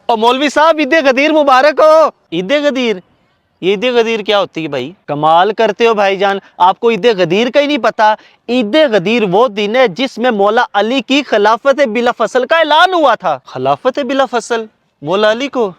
اور مولوی صاحب عید غدیر مبارک ہو۔ عید غدیر؟ یہ عید غدیر کیا ہوتی ہے بھائی؟ کمال کرتے ہو بھائی جان، آپ کو عید غدیر کا ہی نہیں پتا۔ عید غدیر وہ دن ہے جس میں مولا علی کی خلافت بلا فصل کا اعلان ہوا تھا۔ خلافت بلا فصل مولا علی کو؟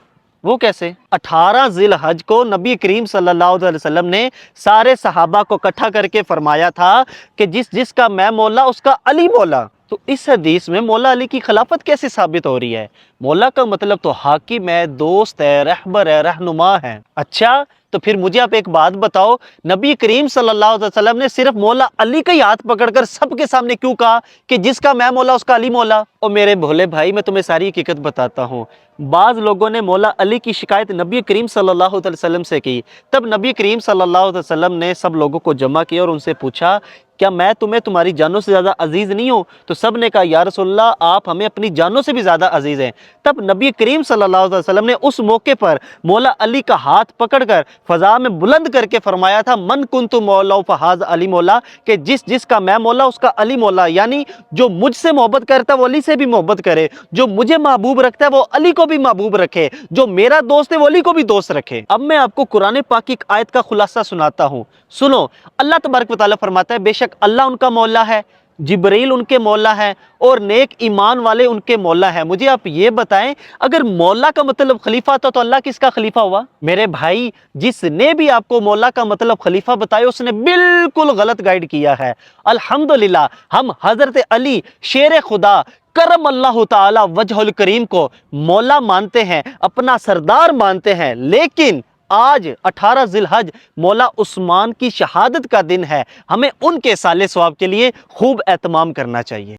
وہ کیسے؟ 18 ذی الحج کو نبی کریم صلی اللہ علیہ وسلم نے سارے صحابہ کو اکٹھا کر کے فرمایا تھا کہ جس جس کا میں مولا اس کا علی مولا۔ تو اس حدیث میں مولا علی کی خلافت کیسے ثابت ہو رہی ہے؟ مولا کا مطلب تو حاکم ہے، دوست ہے، رہبر ہے، رہنما ہے۔ اچھا تو پھر مجھے آپ ایک بات بتاؤ، نبی کریم صلی اللہ علیہ وسلم نے صرف مولا علی کا ہی ہاتھ پکڑ کر سب کے سامنے کیوں کہا کہ جس کا میں مولا اس کا علی مولا؟ اور میرے بھولے بھائی، میں تمہیں ساری حقیقت بتاتا ہوں۔ بعض لوگوں نے مولا علی کی شکایت نبی کریم صلی اللہ علیہ وسلم سے کی، تب نبی کریم صلی اللہ علیہ وسلم نے سب لوگوں کو جمع کیا اور ان سے پوچھا کیا میں تمہیں تمہاری جانوں سے زیادہ عزیز نہیں ہوں؟ تو سب نے کہا یا رسول اللہ آپ ہمیں اپنی جانوں سے بھی زیادہ عزیز ہیں۔ تب نبی کریم صلی اللہ علیہ وسلم نے اس موقع پر مولا علی کا ہاتھ پکڑ کر فضا میں بلند کر کے فرمایا تھا من کنت مولا فہذا علی مولا، کہ جس جس کا میں مولا اس کا علی مولا، یعنی جو مجھ سے محبت کرتا ہے وہ علی سے بھی محبت کرے، جو مجھے محبوب رکھتا ہے وہ علی کو بھی محبوب رکھے، جو میرا دوست ہے وہ علی کو بھی دوست رکھے۔ اب میں آپ کو قرآن پاک کی ایک آیت کا خلاصہ سناتا ہوں، سنو۔ اللہ تبارک و تعالیٰ فرماتا ہے بے شک اللہ ان کا مولا ہے، جبریل ان کے مولا ہے، اور نیک ایمان والے ان کے مولا ہے۔ مجھے آپ یہ بتائیں اگر مولا کا مطلب خلیفہ تھا تو اللہ کس کا خلیفہ ہوا؟ میرے بھائی جس نے بھی آپ کو مولا کا مطلب خلیفہ بتایا اس نے بالکل غلط گائیڈ کیا ہے۔ الحمدللہ ہم حضرت علی شیر خدا کرم اللہ تعالی وجہ الکریم کو مولا مانتے ہیں، اپنا سردار مانتے ہیں، لیکن آج 18 ذی الحج مولا عثمان کی شہادت کا دن ہے، ہمیں ان کے صالح ثواب کے لیے خوب اہتمام کرنا چاہیے۔